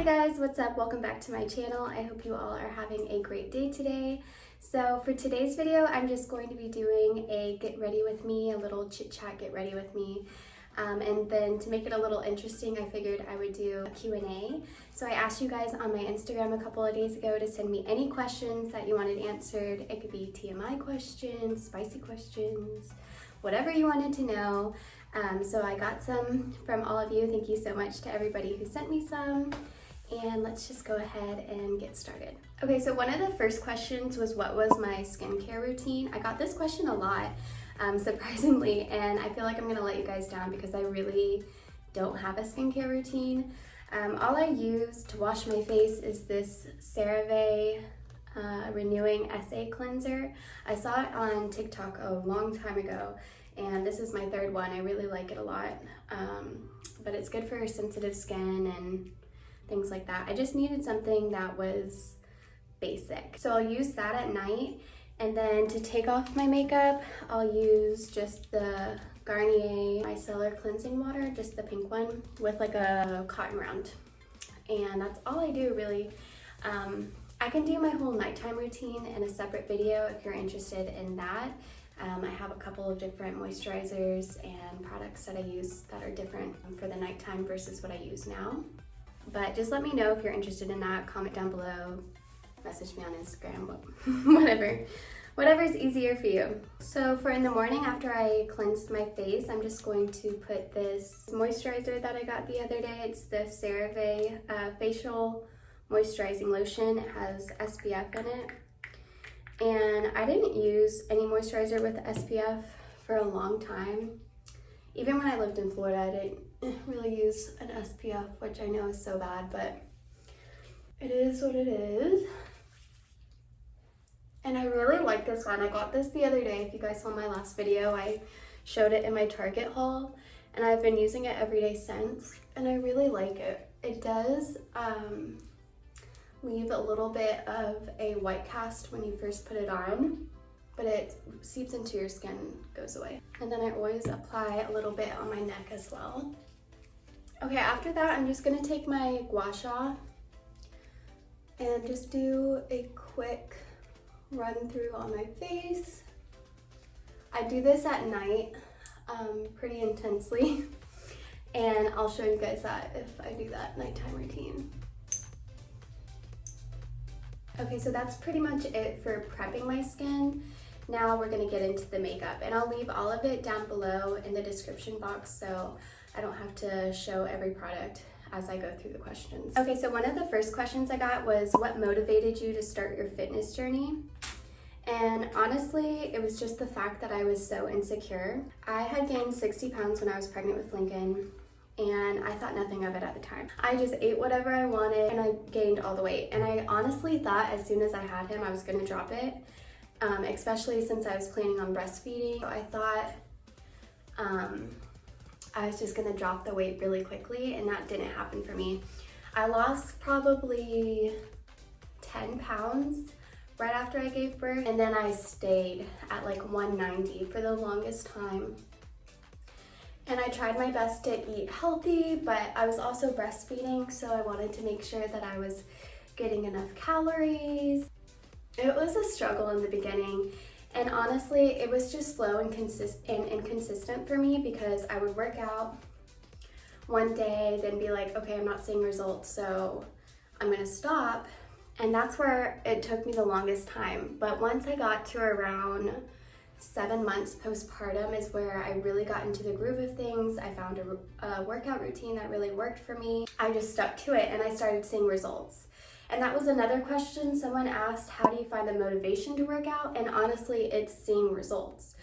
Hey guys, what's up? Welcome back to my channel. I hope you all are having a great day today. So for today's video, I'm just going to be doing a get ready with me, a little chit chat get ready with me. And then to make it a little interesting, I figured I would do a Q&A. So I asked you guys on my Instagram a couple of days ago to send me any questions that you wanted answered. It could be TMI questions, spicy questions, whatever you wanted to know. So I got some from all of you. Thank you so much to everybody who sent me some. And let's just go ahead and get started. Okay, so one of the first questions was what was my skincare routine? I got this question a lot, surprisingly, and I feel like I'm gonna let you guys down because I really don't have a skincare routine. All I use to wash my face is this CeraVe Renewing SA Cleanser. I saw it on TikTok a long time ago, and this is my third one. I really like it a lot, but it's good for sensitive skin and things like that. I just needed something that was basic. So I'll use that at night, and then to take off my makeup, I'll use just the Garnier Micellar Cleansing Water, just the pink one with like a cotton round. And that's all I do really. I can do my whole nighttime routine in a separate video if you're interested in that. I have a couple of different moisturizers and products that I use that are different for the nighttime versus what I use now. But just let me know if you're interested in that. Comment down below, message me on Instagram, whatever's easier for you. So for in the morning after I cleansed my face, I'm just going to put this moisturizer that I got the other day. It's the CeraVe Facial Moisturizing Lotion. It has SPF in it. And I didn't use any moisturizer with SPF for a long time. Even when I lived in Florida, I didn't really use an SPF, which I know is so bad, but it is what it is. And I really like this one. I got this the other day. If you guys saw my last video, I showed it in my Target haul, and I've been using it every day since, and I really like it. It does leave a little bit of a white cast when you first put it on, but it seeps into your skin, goes away. And then I always apply a little bit on my neck as well. Okay, after that, I'm just gonna take my gua sha and just do a quick run through on my face. I do this at night pretty intensely, and I'll show you guys that if I do that nighttime routine. Okay, so that's pretty much it for prepping my skin. Now we're gonna get into the makeup, and I'll leave all of it down below in the description box so I don't have to show every product as I go through the questions. Okay, so one of the first questions I got was what motivated you to start your fitness journey? And honestly, it was just the fact that I was so insecure. I had gained 60 pounds when I was pregnant with Lincoln, and I thought nothing of it at the time. I just ate whatever I wanted, and I gained all the weight. And I honestly thought as soon as I had him, I was gonna drop it, especially since I was planning on breastfeeding. So I thought I was just gonna drop the weight really quickly, and that didn't happen for me. I lost probably 10 pounds right after I gave birth, and then I stayed at like 190 for the longest time. And I tried my best to eat healthy, but I was also breastfeeding, so I wanted to make sure that I was getting enough calories. It was a struggle in the beginning, and honestly, it was just slow and inconsistent for me because I would work out one day, then be like, okay, I'm not seeing results, so I'm gonna stop. And that's where it took me the longest time. But once I got to around 7 months postpartum is where I really got into the groove of things. I found a workout routine that really worked for me. I just stuck to it, and I started seeing results. And that was another question someone asked, how do you find the motivation to work out? And honestly, it's seeing results.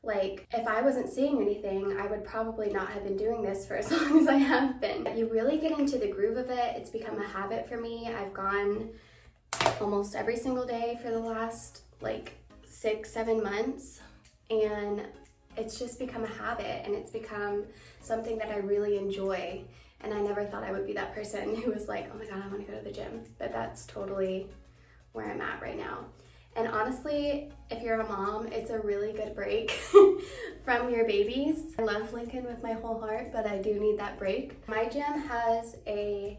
Like, if I wasn't seeing anything, I would probably not have been doing this for as long as I have been. You really get into the groove of it. It's become a habit for me. I've gone almost every single day for the last like 6-7 months, and it's just become a habit, and it's become something that I really enjoy. And I never thought I would be that person who was like, oh my god, I want to go to the gym, but that's totally where I'm at right now. And honestly, if you're a mom, it's a really good break from your babies. I love Lincoln with my whole heart, but I do need that break. My gym has a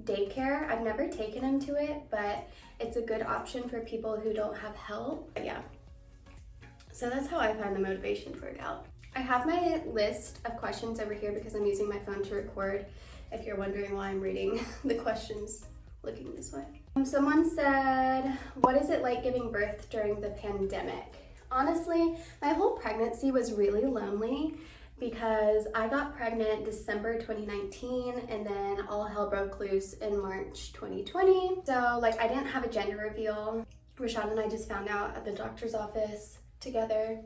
daycare. I've never taken him to it, but it's a good option for people who don't have help. But yeah, so that's how I find the motivation to work out. I have my list of questions over here because I'm using my phone to record, if you're wondering why I'm reading the questions looking this way. Someone said, what is it like giving birth during the pandemic? Honestly, my whole pregnancy was really lonely because I got pregnant December 2019 and then all hell broke loose in March 2020. So like I didn't have a gender reveal. Rashad and I just found out at the doctor's office together.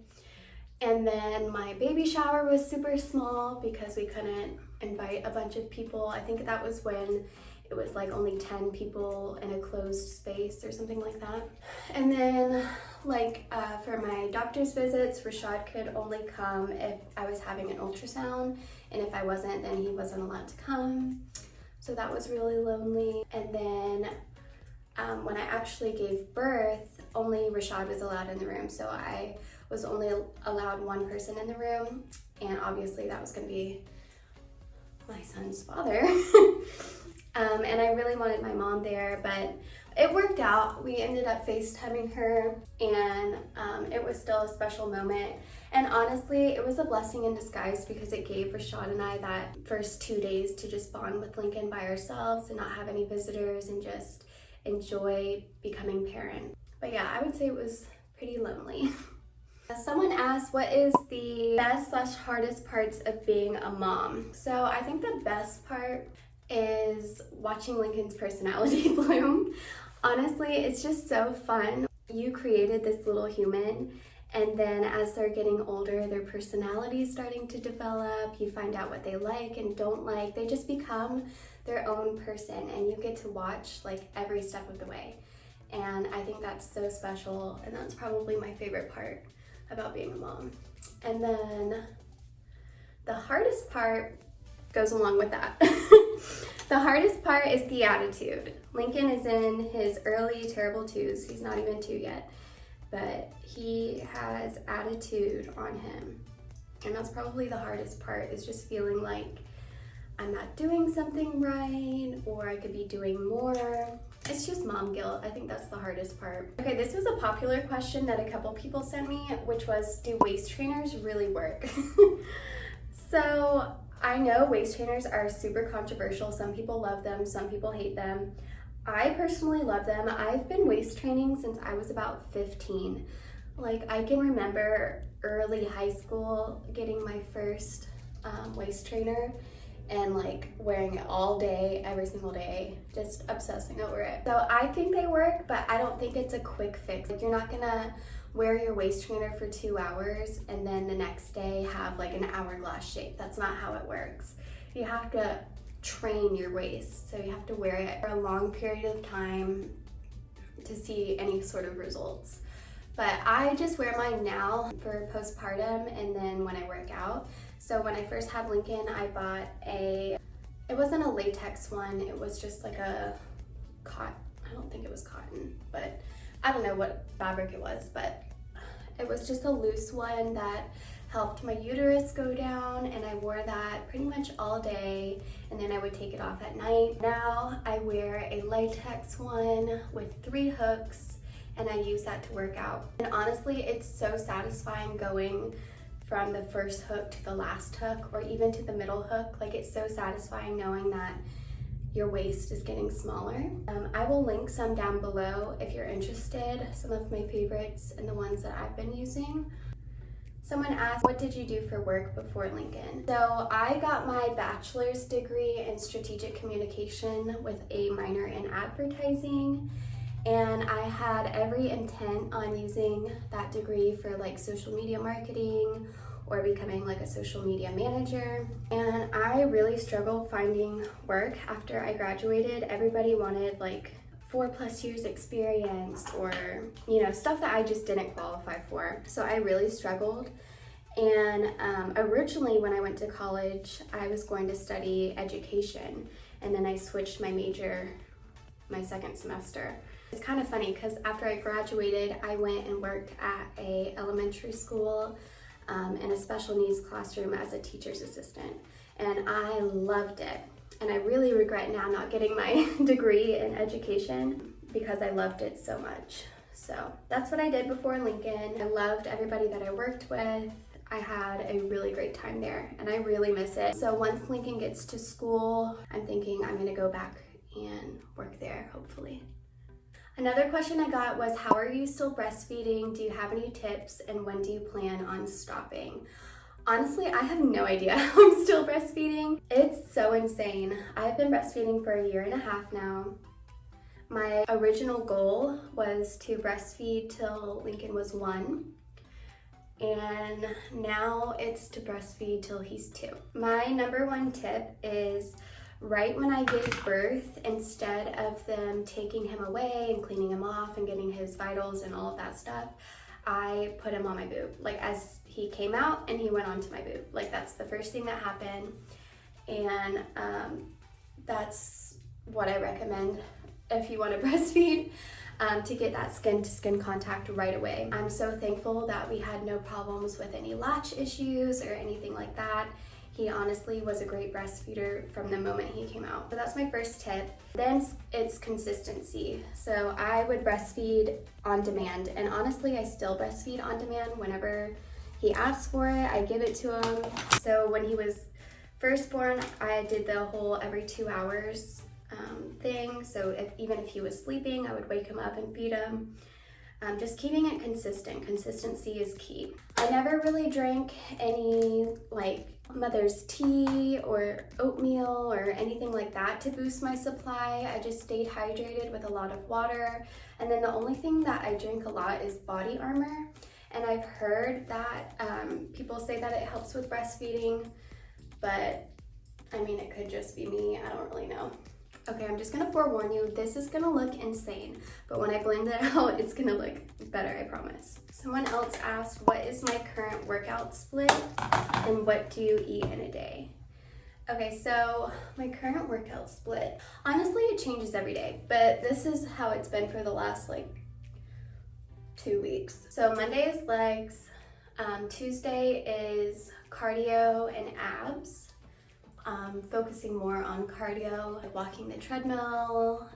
And then my baby shower was super small because we couldn't invite a bunch of people. I think that was when it was like only 10 people in a closed space or something like that. And then like for my doctor's visits, Rashad could only come if I was having an ultrasound, and if I wasn't, then he wasn't allowed to come. So that was really lonely. And then when I actually gave birth, only Rashad was allowed in the room. So I was only allowed one person in the room, and obviously that was gonna be my son's father. And I really wanted my mom there, but it worked out. We ended up FaceTiming her, and it was still a special moment. And honestly, it was a blessing in disguise because it gave Rashad and I that first 2 days to just bond with Lincoln by ourselves and not have any visitors and just enjoy becoming parents. But yeah, I would say it was pretty lonely. Someone asked, what is the best/hardest parts of being a mom? So I think the best part is watching Lincoln's personality bloom. Honestly, it's just so fun. You created this little human, and then as they're getting older, their personality is starting to develop. You find out what they like and don't like. They just become their own person, and you get to watch like every step of the way. And I think that's so special, and that's probably my favorite part about being a mom. And then the hardest part goes along with that. The hardest part is the attitude. Lincoln is in his early terrible twos. He's not even 2 yet, but he has attitude on him. And that's probably the hardest part, is just feeling like I'm not doing something right, or I could be doing more. It's just mom guilt. I think that's the hardest part. Okay, this was a popular question that a couple people sent me, which was, do waist trainers really work? So I know waist trainers are super controversial. Some people love them, some people hate them. I personally love them. I've been waist training since I was about 15. Like, I can remember early high school getting my first waist trainer and like wearing it all day, every single day, just obsessing over it. So I think they work, but I don't think it's a quick fix. Like, you're not gonna wear your waist trainer for 2 hours and then the next day have like an hourglass shape. That's not how it works. You have to train your waist. So you have to wear it for a long period of time to see any sort of results. But I just wear mine now for postpartum and then when I work out. So when I first had Lincoln, I bought it wasn't a latex one, it was just like a cotton, I don't think it was cotton, but I don't know what fabric it was, but it was just a loose one that helped my uterus go down, and I wore that pretty much all day, and then I would take it off at night. Now I wear a latex one with 3 hooks, and I use that to work out. And honestly, it's so satisfying going from the first hook to the last hook, or even to the middle hook. Like, it's so satisfying knowing that your waist is getting smaller. I will link some down below if you're interested, some of my favorites and the ones that I've been using. Someone asked, what did you do for work before Lincoln? So I got my bachelor's degree in strategic communication with a minor in advertising. And I had every intent on using that degree for like social media marketing or becoming like a social media manager. And I really struggled finding work after I graduated. Everybody wanted like 4+ years experience, or, you know, stuff that I just didn't qualify for. So I really struggled. And originally when I went to college, I was going to study education, and then I switched my major my second semester. It's kind of funny because after I graduated, I went and worked at a elementary school in a special needs classroom as a teacher's assistant, and I loved it. And I really regret now not getting my degree in education because I loved it so much. So that's what I did before Lincoln. I loved everybody that I worked with. I had a really great time there and I really miss it. So once Lincoln gets to school, I'm thinking I'm gonna go back and work there, hopefully. Another question I got was, how are you still breastfeeding? Do you have any tips and when do you plan on stopping? Honestly, I have no idea how I'm still breastfeeding. It's so insane. I've been breastfeeding for 1.5 years now. My original goal was to breastfeed till Lincoln was 1. And now it's to breastfeed till he's 2. My number 1 tip is right when I gave birth, instead of them taking him away and cleaning him off and getting his vitals and all of that stuff, I put him on my boob. Like as he came out and he went onto my boob. Like that's the first thing that happened. And that's what I recommend if you want to breastfeed, to get that skin-to-skin contact right away. I'm so thankful that we had no problems with any latch issues or anything like that. He honestly was a great breastfeeder from the moment he came out. So that's my first tip. Then it's consistency. So I would breastfeed on demand, and honestly, I still breastfeed on demand. Whenever he asks for it, I give it to him. So when he was first born, I did the whole every 2 hours thing. So even if he was sleeping, I would wake him up and feed him. Just keeping it consistent. Consistency is key. I never really drank any like mother's tea or oatmeal or anything like that to boost my supply. I just stayed hydrated with a lot of water. And then the only thing that I drink a lot is body armor. And I've heard that people say that it helps with breastfeeding, but I mean, it could just be me. I don't really know. Okay, I'm just gonna forewarn you, this is gonna look insane, but when I blend it out, it's gonna look better, I promise. Someone else asked, what is my current workout split and what do you eat in a day? Okay, so my current workout split, honestly, it changes every day, but this is how it's been for the last like 2 weeks. So Monday is legs, Tuesday is cardio and abs. Focusing more on cardio, like walking the treadmill,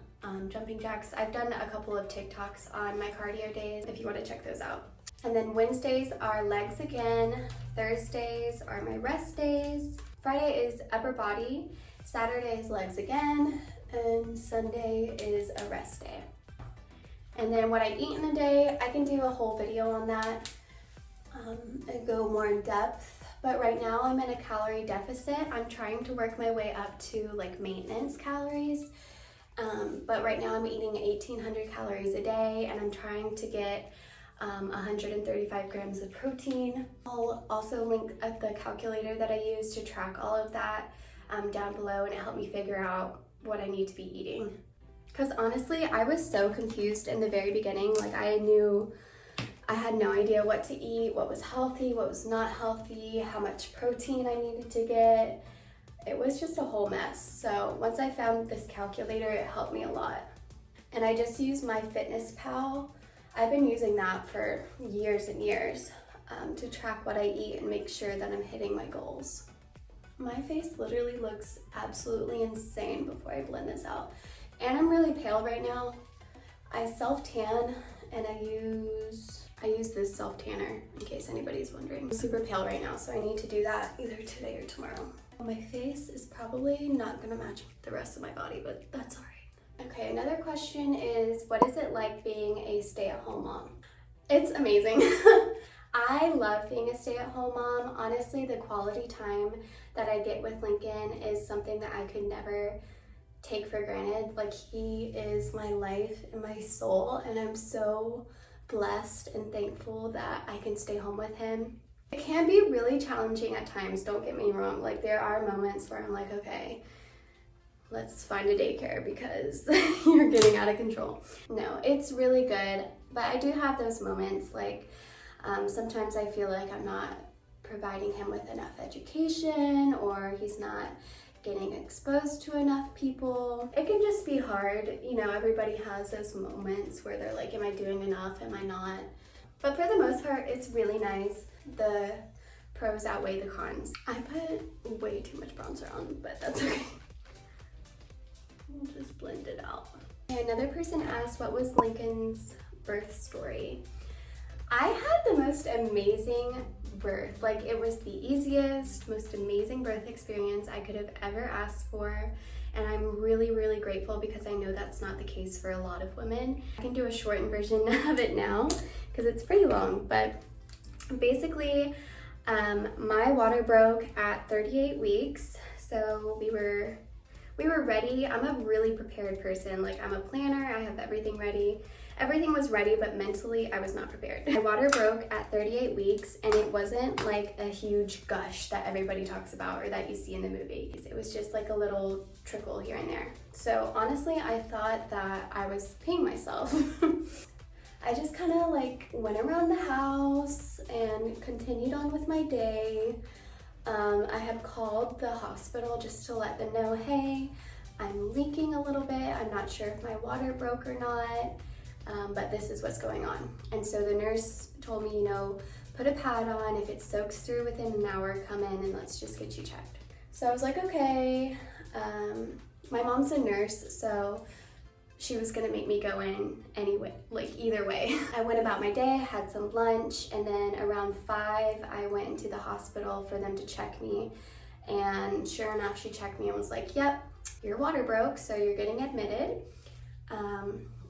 jumping jacks. I've done a couple of TikToks on my cardio days if you want to check those out. And then Wednesdays are legs again, Thursdays are my rest days, Friday is upper body, Saturday is legs again, and Sunday is a rest day. And then what I eat in a day, I can do a whole video on that and go more in depth. But right now I'm in a calorie deficit. I'm trying to work my way up to like maintenance calories. But right now I'm eating 1,800 calories a day and I'm trying to get 135 grams of protein. I'll also link at the calculator that I use to track all of that down below, and it helped me figure out what I need to be eating. Because honestly, I was so confused in the very beginning. Like I had no idea what to eat, what was healthy, what was not healthy, how much protein I needed to get. It was just a whole mess. So once I found this calculator, it helped me a lot. And I just use my FitnessPal. I've been using that for years and years to track what I eat and make sure that I'm hitting my goals. My face literally looks absolutely insane before I blend this out. And I'm really pale right now. I self-tan and I use this self-tanner in case anybody's wondering. I'm super pale right now, so I need to do that either today or tomorrow. My face is probably not gonna match the rest of my body, but that's all right. Okay, another question is, what is it like being a stay-at-home mom? It's amazing. I love being a stay-at-home mom. Honestly, the quality time that I get with Lincoln is something that I could never take for granted. Like, he is my life and my soul, and I'm so blessed and thankful that I can stay home with him. It can be really challenging at times, don't get me wrong. Like, there are moments where I'm like, okay, let's find a daycare because you're getting out of control. No, it's really good, but I do have those moments. Like, sometimes I feel like I'm not providing him with enough education, or he's not getting exposed to enough people. It can just be hard. You know, everybody has those moments where they're like, am I doing enough? Am I not? But for the most part, it's really nice. The pros outweigh the cons. I put way too much bronzer on, but that's okay. We'll just blend it out. Another person asked, what was Lincoln's birth story? I had the most amazing birth. Like, it was the easiest, most amazing birth experience I could have ever asked for. And I'm really, really grateful because I know that's not the case for a lot of women. I can do a shortened version of it now because it's pretty long, but basically my water broke at 38 weeks. So we were ready. I'm a really prepared person. Like, I'm a planner, I have everything ready. Everything was ready, but mentally I was not prepared. My water broke at 38 weeks, and it wasn't like a huge gush that everybody talks about or that you see in the movies. It was just like a little trickle here and there. So honestly, I thought that I was peeing myself. I just kind of like went around the house and continued on with my day. I had called the hospital just to let them know, hey, I'm leaking a little bit. I'm not sure if my water broke or not, but this is what's going on. And so the nurse told me, you know, put a pad on. If it soaks through within an hour, come in and let's just get you checked. So I was like, okay. My mom's a nurse, so she was gonna make me go in anyway, like either way. I went about my day, had some lunch, and then around 5, I went into the hospital for them to check me. And sure enough, she checked me and was like, yep, your water broke, so you're getting admitted.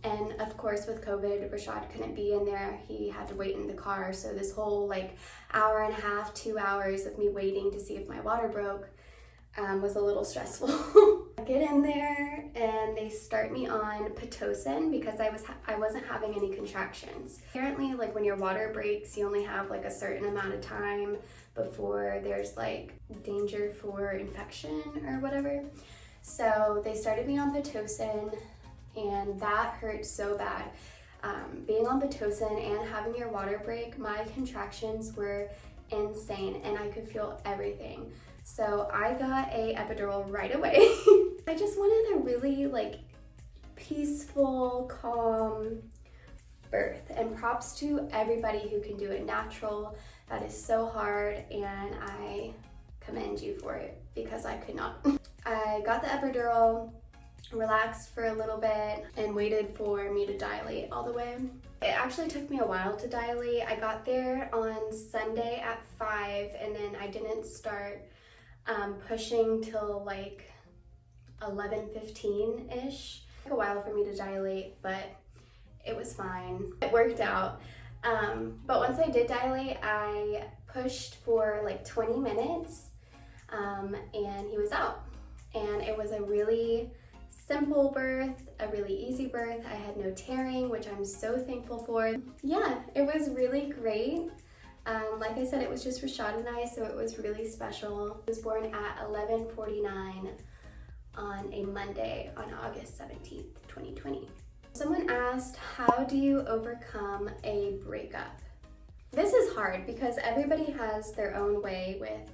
And of course, with COVID, Rashad couldn't be in there. He had to wait in the car. So this whole like hour and a half, 2 hours of me waiting to see if my water broke was a little stressful. I get in there and they start me on Pitocin because I wasn't having any contractions. Apparently, like when your water breaks, you only have like a certain amount of time before there's like danger for infection or whatever. So they started me on Pitocin, and that hurt so bad. Being on Pitocin and having your water break, my contractions were insane and I could feel everything. So I got a epidural right away. I just wanted a really like peaceful, calm birth, and props to everybody who can do it natural. That is so hard, and I commend you for it because I could not. I got the epidural, relaxed for a little bit, and waited for me to dilate all the way. It actually took me a while to dilate. I got there on Sunday at 5, and then I didn't start pushing till like 11:15-ish. It took a while for me to dilate, but it was fine. It worked out. But once I did dilate, I pushed for like 20 minutes, and he was out. And it was a really simple birth, a really easy birth. I had no tearing, which I'm so thankful for. Yeah, it was really great. Like I said, it was just Rashad and I, so it was really special. I was born at 11:49 on a Monday on August 17th, 2020. Someone asked, how do you overcome a breakup? This is hard because everybody has their own way with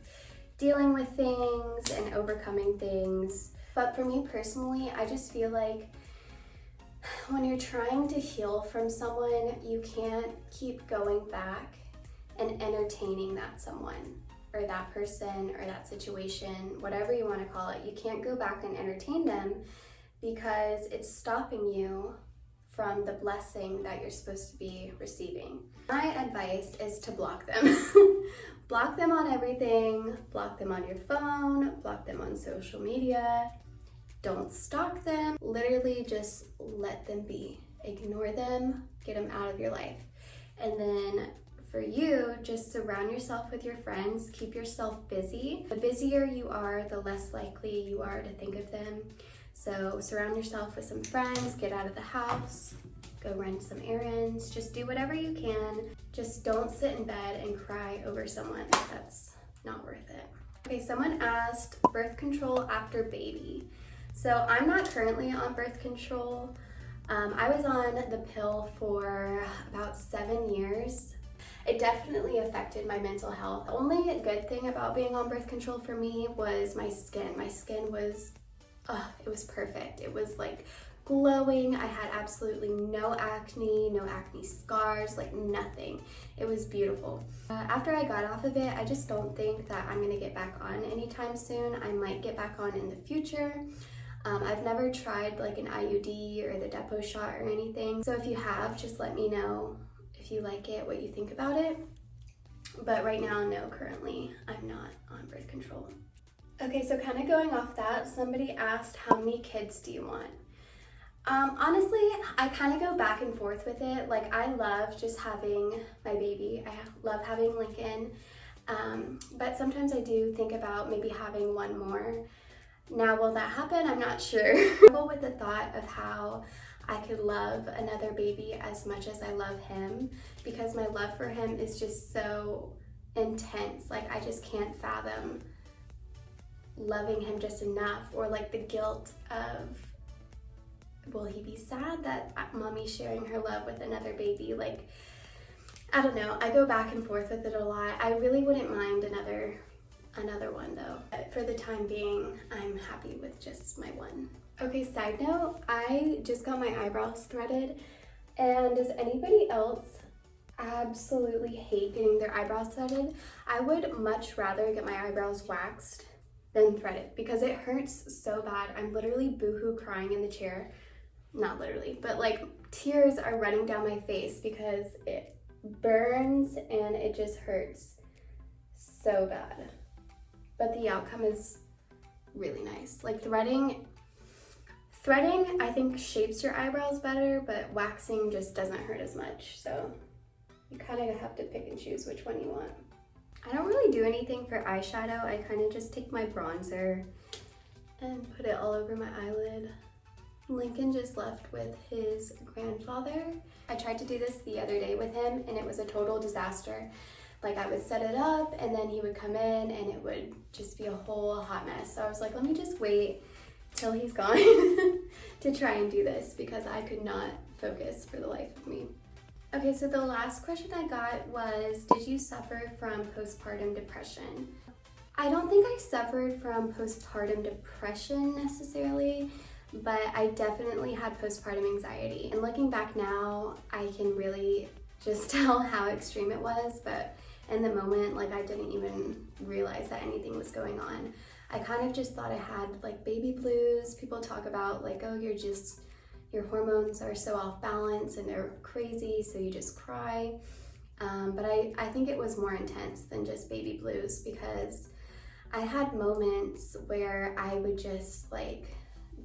dealing with things and overcoming things. But for me personally, I just feel like when you're trying to heal from someone, you can't keep going back and entertaining that someone or that person or that situation, whatever you want to call it. You can't go back and entertain them because it's stopping you from the blessing that you're supposed to be receiving. My advice is to block them. Block them on everything, block them on your phone, block them on social media. Don't stalk them. Literally just let them be. Ignore them, get them out of your life. And then for you, just surround yourself with your friends, keep yourself busy. The busier you are, the less likely you are to think of them. So surround yourself with some friends, get out of the house, go run some errands, just do whatever you can. Just don't sit in bed and cry over someone. That's not worth it. Okay, someone asked birth control after baby. So I'm not currently on birth control. I was on the pill for about 7 years. It definitely affected my mental health. The only good thing about being on birth control for me was my skin. My skin was, it was perfect. It was like glowing. I had absolutely no acne scars, like nothing. It was beautiful. After I got off of it, I just don't think that I'm gonna get back on anytime soon. I might get back on in the future. I've never tried like an IUD or the depot shot or anything. So if you have, just let me know if you like it, what you think about it. But right now, no, currently I'm not on birth control. Okay, so kind of going off that, somebody asked, how many kids do you want? Honestly, I kind of go back and forth with it. Like, I love just having my baby. I love having Lincoln. But sometimes I do think about maybe having one more. Now, will that happen? I'm not sure. I struggle with the thought of how I could love another baby as much as I love him, because my love for him is just so intense. Like, I just can't fathom loving him just enough, or like the guilt of, will he be sad that mommy's sharing her love with another baby? Like, I don't know. I go back and forth with it a lot. I really wouldn't mind another one though. But for the time being, I'm happy with just my one. Okay, side note, I just got my eyebrows threaded, and does anybody else absolutely hate getting their eyebrows threaded? I would much rather get my eyebrows waxed than threaded because it hurts so bad. I'm literally boohoo crying in the chair. Not literally, but like tears are running down my face because it burns and it just hurts so bad. But the outcome is really nice. Like threading I think shapes your eyebrows better, but waxing just doesn't hurt as much. So you kind of have to pick and choose which one you want. I don't really do anything for eyeshadow. I kind of just take my bronzer and put it all over my eyelid. Lincoln just left with his grandfather. I tried to do this the other day with him and it was a total disaster. Like, I would set it up and then he would come in and it would just be a whole hot mess. So I was like, let me just wait till he's gone to try and do this because I could not focus for the life of me. Okay, so the last question I got was, did you suffer from postpartum depression? I don't think I suffered from postpartum depression necessarily, but I definitely had postpartum anxiety. And looking back now, I can really just tell how extreme it was, but in the moment, like, I didn't even realize that anything was going on. I kind of just thought I had like baby blues. People talk about like, oh, your hormones are so off balance and they're crazy, so you just cry. But I think it was more intense than just baby blues because I had moments where I would just like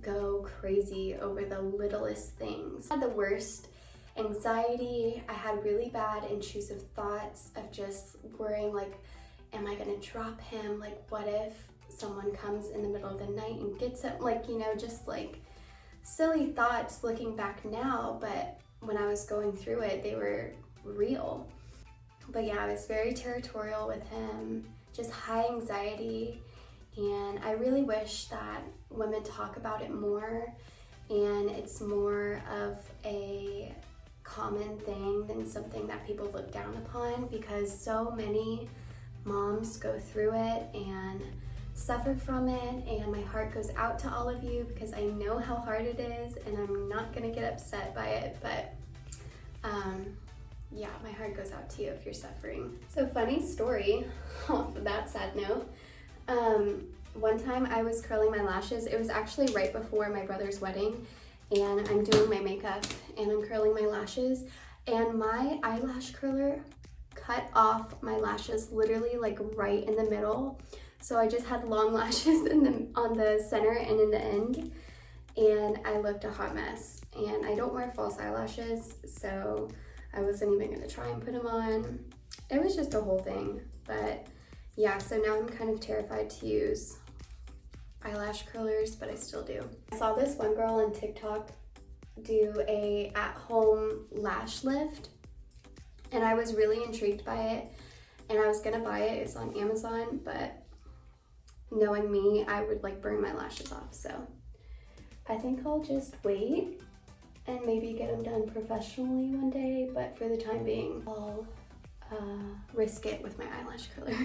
go crazy over the littlest things. I had the worst anxiety. I had really bad intrusive thoughts of just worrying like, am I gonna drop him? Like, what if someone comes in the middle of the night and gets him? Like, you know, just like silly thoughts looking back now, but when I was going through it, they were real. But yeah, I was very territorial with him, just high anxiety, and I really wish that women talk about it more and it's more of a common thing than something that people look down upon, because so many moms go through it and suffer from it, and my heart goes out to all of you because I know how hard it is and I'm not gonna get upset by it, but yeah, my heart goes out to you if you're suffering. So funny story off of that sad note. One time I was curling my lashes. It was actually right before my brother's wedding, and I'm doing my makeup and I'm curling my lashes, and my eyelash curler cut off my lashes literally like right in the middle. So I just had long lashes on the center and in the end, and I looked a hot mess. And I don't wear false eyelashes, so I wasn't even gonna try and put them on. It was just a whole thing, but yeah, so now I'm kind of terrified to use eyelash curlers, but I still do. I saw this one girl on TikTok do a at-home lash lift, and I was really intrigued by it, and I was gonna buy it. It's on Amazon, but knowing me, I would like burn my lashes off, so I think I'll just wait and maybe get them done professionally one day, but for the time being, I'll risk it with my eyelash curler.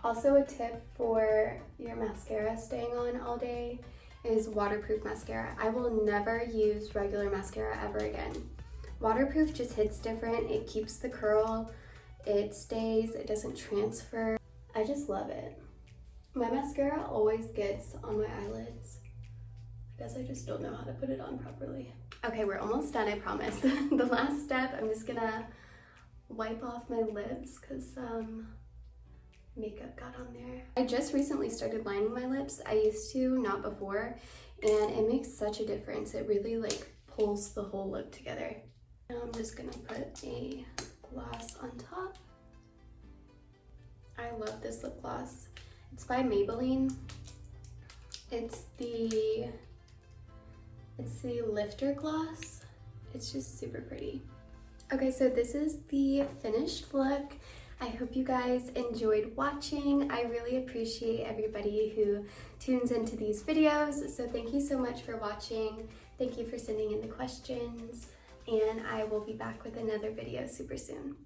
Also, a tip for your mascara staying on all day is waterproof mascara. I will never use regular mascara ever again. Waterproof just hits different. It keeps the curl, it stays, it doesn't transfer. I just love it. My mascara always gets on my eyelids. I guess I just don't know how to put it on properly. Okay, we're almost done, I promise. The last step, I'm just gonna wipe off my lips because makeup got on there. I just recently started lining my lips. I used to, not before, and it makes such a difference. It really like pulls the whole look together. Now I'm just gonna put a gloss on top. I love this lip gloss. It's by Maybelline. It's the Lifter Gloss. It's just super pretty. Okay, so this is the finished look. I hope you guys enjoyed watching. I really appreciate everybody who tunes into these videos. So thank you so much for watching. Thank you for sending in the questions. And I will be back with another video super soon.